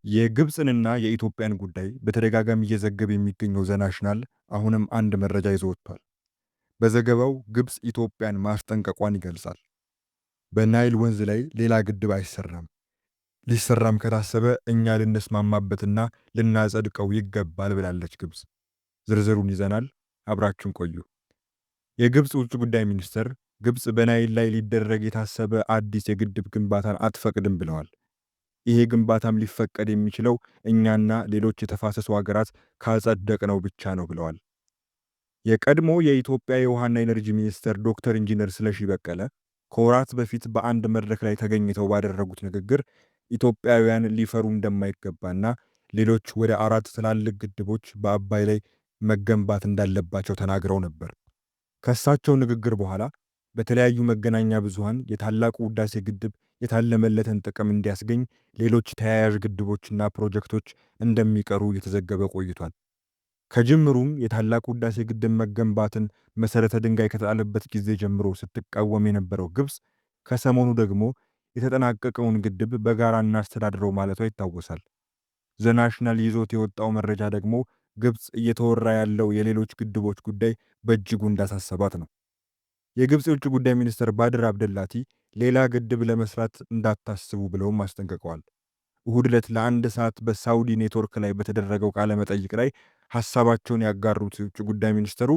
የግብፅንና የኢትዮጵያን ጉዳይ በተደጋጋሚ እየዘገበ የሚገኘው ዘናሽናል አሁንም አንድ መረጃ ይዞ ወጥቷል። በዘገባው ግብፅ ኢትዮጵያን ማስጠንቀቋን ይገልጻል። በናይል ወንዝ ላይ ሌላ ግድብ አይሰራም፣ ሊሰራም ከታሰበ እኛ ልንስማማበትና ልናጸድቀው ይገባል ብላለች ግብፅ። ዝርዝሩን ይዘናል፣ አብራችሁን ቆዩ። የግብፅ ውጭ ጉዳይ ሚኒስትር ግብፅ በናይል ላይ ሊደረግ የታሰበ አዲስ የግድብ ግንባታን አትፈቅድም ብለዋል። ይሄ ግንባታም ሊፈቀድ የሚችለው እኛና ሌሎች የተፋሰሱ ሀገራት ካጸደቅነው ብቻ ነው ብለዋል። የቀድሞ የኢትዮጵያ የውሃና ኤነርጂ ሚኒስትር ዶክተር ኢንጂነር ስለሺ በቀለ ከወራት በፊት በአንድ መድረክ ላይ ተገኝተው ባደረጉት ንግግር ኢትዮጵያውያን ሊፈሩ እንደማይገባና ሌሎች ወደ 4 ትላልቅ ግድቦች በአባይ ላይ መገንባት እንዳለባቸው ተናግረው ነበር። ከእሳቸው ንግግር በኋላ በተለያዩ መገናኛ ብዙሃን የታላቁ ህዳሴ ግድብ የታለመለትን ጥቅም እንዲያስገኝ ሌሎች ተያያዥ ግድቦችና ፕሮጀክቶች እንደሚቀሩ እየተዘገበ ቆይቷል። ከጅምሩም የታላቁ ህዳሴ ግድብ መገንባትን መሰረተ ድንጋይ ከተጣለበት ጊዜ ጀምሮ ስትቃወም የነበረው ግብፅ ከሰሞኑ ደግሞ የተጠናቀቀውን ግድብ በጋራ እናስተዳድረው ማለቷ ይታወሳል። ዘናሽናል ይዞት የወጣው መረጃ ደግሞ ግብፅ እየተወራ ያለው የሌሎች ግድቦች ጉዳይ በእጅጉ እንዳሳሰባት ነው። የግብፅ የውጭ ጉዳይ ሚኒስትር ባድር አብደላቲ ሌላ ግድብ ለመስራት እንዳታስቡ ብለውም አስጠንቅቀዋል። እሁድ ዕለት ለአንድ ሰዓት በሳውዲ ኔትወርክ ላይ በተደረገው ቃለ መጠይቅ ላይ ሐሳባቸውን ያጋሩት የውጭ ጉዳይ ሚኒስትሩ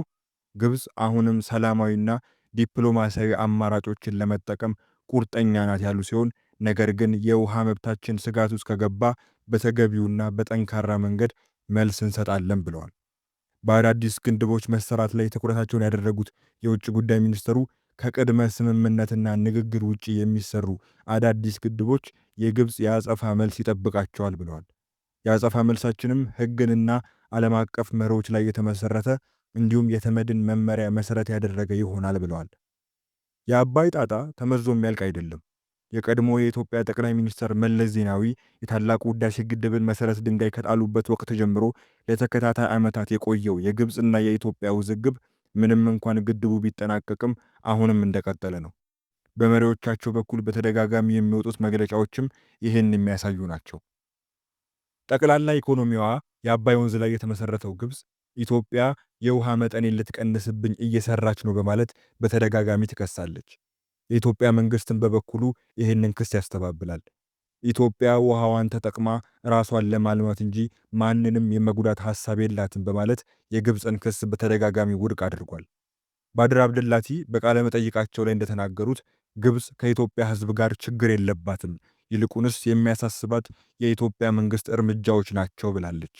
ግብፅ አሁንም ሰላማዊና ዲፕሎማሲያዊ አማራጮችን ለመጠቀም ቁርጠኛ ናት ያሉ ሲሆን ነገር ግን የውሃ መብታችን ስጋት ውስጥ ከገባ በተገቢውና በጠንካራ መንገድ መልስ እንሰጣለን ብለዋል። በአዳዲስ ግድቦች መሰራት ላይ ትኩረታቸውን ያደረጉት የውጭ ጉዳይ ሚኒስትሩ ከቅድመ ስምምነትና ንግግር ውጪ የሚሰሩ አዳዲስ ግድቦች የግብፅ የአጸፋ መልስ ይጠብቃቸዋል ብለዋል። የአጸፋ መልሳችንም ሕግንና ዓለም አቀፍ መርሆች ላይ የተመሰረተ እንዲሁም የተመድን መመሪያ መሰረት ያደረገ ይሆናል ብለዋል። የአባይ ጣጣ ተመዞ የሚያልቅ አይደለም። የቀድሞ የኢትዮጵያ ጠቅላይ ሚኒስትር መለስ ዜናዊ የታላቁ ህዳሴ ግድብን መሰረት ድንጋይ ከጣሉበት ወቅት ጀምሮ ለተከታታይ ዓመታት የቆየው የግብፅና የኢትዮጵያ ውዝግብ ምንም እንኳን ግድቡ ቢጠናቀቅም አሁንም እንደቀጠለ ነው። በመሪዎቻቸው በኩል በተደጋጋሚ የሚወጡት መግለጫዎችም ይህን የሚያሳዩ ናቸው። ጠቅላላ ኢኮኖሚዋ የአባይ ወንዝ ላይ የተመሰረተው ግብፅ ኢትዮጵያ የውሃ መጠኔን ልትቀንስብኝ እየሰራች ነው በማለት በተደጋጋሚ ትከሳለች። የኢትዮጵያ መንግስትም በበኩሉ ይህንን ክስ ያስተባብላል። ኢትዮጵያ ውሃዋን ተጠቅማ ራሷን ለማልማት እንጂ ማንንም የመጉዳት ሐሳብ የላትም በማለት የግብፅን ክስ በተደጋጋሚ ውድቅ አድርጓል። ባድር አብደላቲ በቃለ መጠይቃቸው ላይ እንደተናገሩት ግብፅ ከኢትዮጵያ ሕዝብ ጋር ችግር የለባትም፣ ይልቁንስ የሚያሳስባት የኢትዮጵያ መንግስት እርምጃዎች ናቸው ብላለች።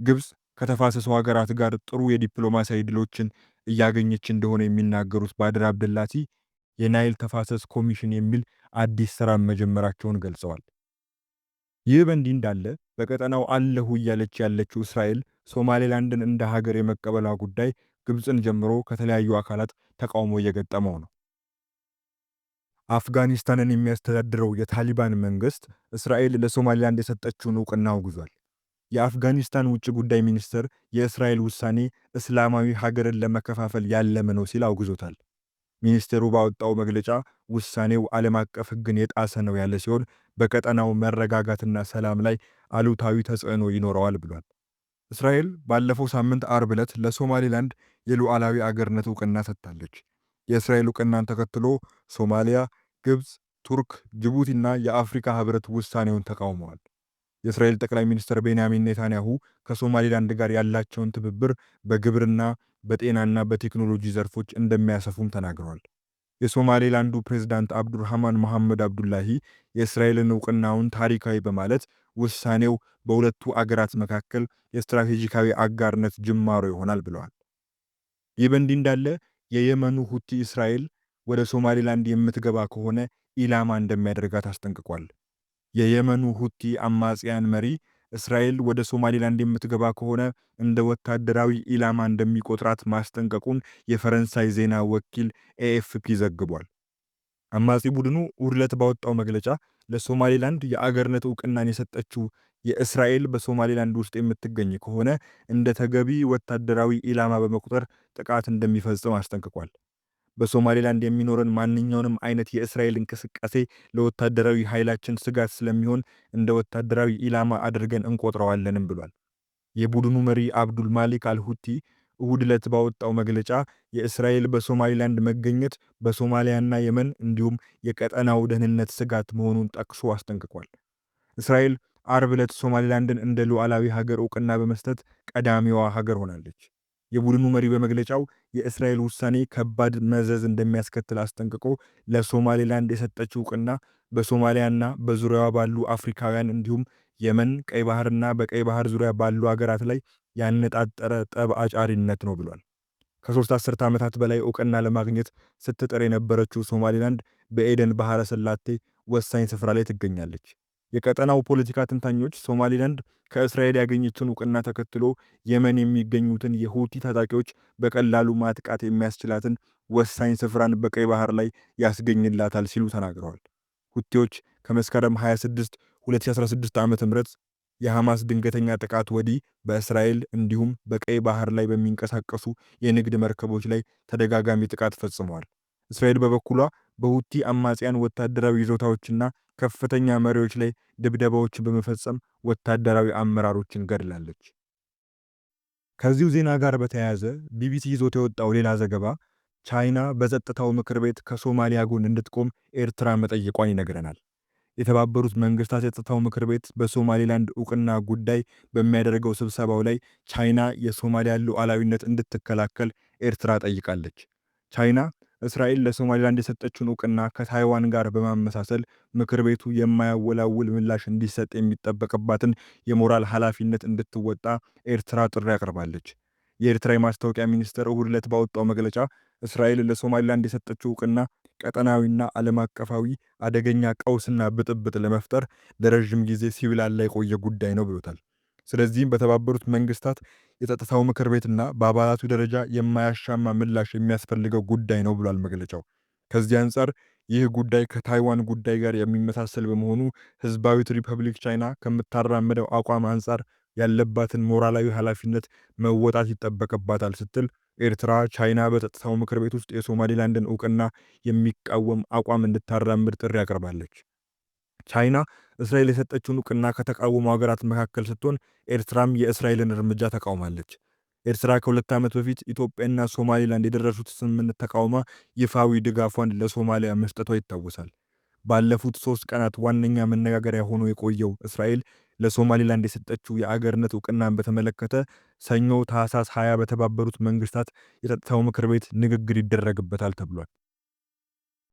ግብፅ ከተፋሰሱ ሀገራት ጋር ጥሩ የዲፕሎማሲያዊ ድሎችን እያገኘች እንደሆነ የሚናገሩት ባድር አብደላቲ የናይል ተፋሰስ ኮሚሽን የሚል አዲስ ስራ መጀመራቸውን ገልጸዋል። ይህ በእንዲህ እንዳለ በቀጠናው አለሁ እያለች ያለችው እስራኤል ሶማሌላንድን እንደ ሀገር የመቀበሏ ጉዳይ ግብፅን ጀምሮ ከተለያዩ አካላት ተቃውሞ እየገጠመው ነው። አፍጋኒስታንን የሚያስተዳድረው የታሊባን መንግስት እስራኤል ለሶማሌላንድ የሰጠችውን እውቅና አውግዟል። የአፍጋኒስታን ውጭ ጉዳይ ሚኒስትር የእስራኤል ውሳኔ እስላማዊ ሀገርን ለመከፋፈል ያለመ ነው ሲል አውግዞታል። ሚኒስቴሩ ባወጣው መግለጫ ውሳኔው ዓለም አቀፍ ሕግን የጣሰ ነው ያለ ሲሆን በቀጠናው መረጋጋትና ሰላም ላይ አሉታዊ ተጽዕኖ ይኖረዋል ብሏል። እስራኤል ባለፈው ሳምንት አርብ ዕለት ለሶማሌላንድ የሉዓላዊ አገርነት እውቅና ሰጥታለች። የእስራኤል እውቅናን ተከትሎ ሶማሊያ፣ ግብፅ፣ ቱርክ፣ ጅቡቲና የአፍሪካ ህብረት ውሳኔውን ተቃውመዋል። የእስራኤል ጠቅላይ ሚኒስትር ቤንያሚን ኔታንያሁ ከሶማሌላንድ ጋር ያላቸውን ትብብር በግብርና በጤናና በቴክኖሎጂ ዘርፎች እንደሚያሰፉም ተናግረዋል። የሶማሌላንዱ ፕሬዝዳንት አብዱርሃማን መሐመድ አብዱላሂ የእስራኤልን እውቅናውን ታሪካዊ በማለት ውሳኔው በሁለቱ አገራት መካከል የስትራቴጂካዊ አጋርነት ጅማሮ ይሆናል ብለዋል። ይህ በእንዲህ እንዳለ የየመኑ ሁቲ እስራኤል ወደ ሶማሌላንድ የምትገባ ከሆነ ኢላማ እንደሚያደርጋት አስጠንቅቋል። የየመኑ ሁቲ አማጽያን መሪ እስራኤል ወደ ሶማሌላንድ የምትገባ ከሆነ እንደ ወታደራዊ ኢላማ እንደሚቆጥራት ማስጠንቀቁን የፈረንሳይ ዜና ወኪል ኤኤፍፒ ዘግቧል። አማጺ ቡድኑ እሁድ ዕለት ባወጣው መግለጫ ለሶማሌላንድ የአገርነት እውቅናን የሰጠችው የእስራኤል በሶማሌላንድ ውስጥ የምትገኝ ከሆነ እንደ ተገቢ ወታደራዊ ኢላማ በመቁጠር ጥቃት እንደሚፈጽም አስጠንቅቋል። በሶማሌላንድ የሚኖረን ማንኛውንም አይነት የእስራኤል እንቅስቃሴ ለወታደራዊ ኃይላችን ስጋት ስለሚሆን እንደ ወታደራዊ ኢላማ አድርገን እንቆጥረዋለንም ብሏል። የቡድኑ መሪ አብዱል ማሊክ አልሁቲ እሁድ ዕለት ባወጣው መግለጫ የእስራኤል በሶማሊላንድ መገኘት በሶማሊያና የመን እንዲሁም የቀጠናው ደህንነት ስጋት መሆኑን ጠቅሶ አስጠንቅቋል። እስራኤል አርብ ዕለት ሶማሊላንድን እንደ ሉዓላዊ ሀገር እውቅና በመስጠት ቀዳሚዋ ሀገር ሆናለች። የቡድኑ መሪ በመግለጫው የእስራኤል ውሳኔ ከባድ መዘዝ እንደሚያስከትል አስጠንቅቆ ለሶማሊላንድ የሰጠችው እውቅና በሶማሊያና በዙሪያዋ ባሉ አፍሪካውያን እንዲሁም የመን፣ ቀይ ባህርና በቀይ ባህር ዙሪያ ባሉ ሀገራት ላይ ያነጣጠረ ጠብ አጫሪነት ነው ብሏል። ከ3 አስርተ ዓመታት በላይ እውቅና ለማግኘት ስትጥር የነበረችው ሶማሊላንድ በኤደን ባህረ ሰላጤ ወሳኝ ስፍራ ላይ ትገኛለች። የቀጠናው ፖለቲካ ተንታኞች ሶማሊላንድ ከእስራኤል ያገኘችውን እውቅና ተከትሎ የመን የሚገኙትን የሁቲ ታጣቂዎች በቀላሉ ማጥቃት የሚያስችላትን ወሳኝ ስፍራን በቀይ ባህር ላይ ያስገኝላታል ሲሉ ተናግረዋል። ሁቲዎች ከመስከረም 26 2016 ዓ.ም የሐማስ ድንገተኛ ጥቃት ወዲህ በእስራኤል እንዲሁም በቀይ ባህር ላይ በሚንቀሳቀሱ የንግድ መርከቦች ላይ ተደጋጋሚ ጥቃት ፈጽመዋል። እስራኤል በበኩሏ በሁቲ አማጽያን ወታደራዊ ይዞታዎችና ከፍተኛ መሪዎች ላይ ድብደባዎችን በመፈጸም ወታደራዊ አመራሮችን ገድላለች። ከዚሁ ዜና ጋር በተያያዘ ቢቢሲ ይዞት የወጣው ሌላ ዘገባ ቻይና በጸጥታው ምክር ቤት ከሶማሊያ ጎን እንድትቆም ኤርትራ መጠየቋን ይነግረናል። የተባበሩት መንግስታት የጸጥታው ምክር ቤት በሶማሊላንድ እውቅና ጉዳይ በሚያደርገው ስብሰባው ላይ ቻይና የሶማሊያን ሉዓላዊነት እንድትከላከል ኤርትራ ጠይቃለች። ቻይና እስራኤል ለሶማሊላንድ የሰጠችውን እውቅና ከታይዋን ጋር በማመሳሰል ምክር ቤቱ የማያወላውል ምላሽ እንዲሰጥ የሚጠበቅባትን የሞራል ኃላፊነት እንድትወጣ ኤርትራ ጥሪ አቅርባለች። የኤርትራ የማስታወቂያ ሚኒስትር እሁድ ዕለት ባወጣው መግለጫ እስራኤል ለሶማሊላንድ የሰጠችው እውቅና ቀጠናዊና ዓለም አቀፋዊ አደገኛ ቀውስና ብጥብጥ ለመፍጠር ለረጅም ጊዜ ሲብላላ የቆየ ጉዳይ ነው ብሎታል። ስለዚህም በተባበሩት መንግስታት የጸጥታው ምክር ቤትና በአባላቱ ደረጃ የማያሻማ ምላሽ የሚያስፈልገው ጉዳይ ነው ብሏል መግለጫው። ከዚህ አንጻር ይህ ጉዳይ ከታይዋን ጉዳይ ጋር የሚመሳሰል በመሆኑ ህዝባዊት ሪፐብሊክ ቻይና ከምታራምደው አቋም አንጻር ያለባትን ሞራላዊ ኃላፊነት መወጣት ይጠበቅባታል ስትል ኤርትራ ቻይና በጸጥታው ምክር ቤት ውስጥ የሶማሊላንድን እውቅና የሚቃወም አቋም እንድታራምድ ጥሪ አቅርባለች። ቻይና እስራኤል የሰጠችውን እውቅና ከተቃወሙ ሀገራት መካከል ስትሆን ኤርትራም የእስራኤልን እርምጃ ተቃውማለች። ኤርትራ ከ2 ዓመት በፊት ኢትዮጵያና ሶማሊላንድ የደረሱት ስምምነት ተቃውማ ይፋዊ ድጋፏን ለሶማሊያ መስጠቷ ይታወሳል። ባለፉት 3 ቀናት ዋነኛ መነጋገሪያ ሆኖ የቆየው እስራኤል ለሶማሊላንድ የሰጠችው የአገርነት እውቅናን በተመለከተ ሰኞ ታህሳስ 20 በተባበሩት መንግስታት የጸጥታው ምክር ቤት ንግግር ይደረግበታል ተብሏል።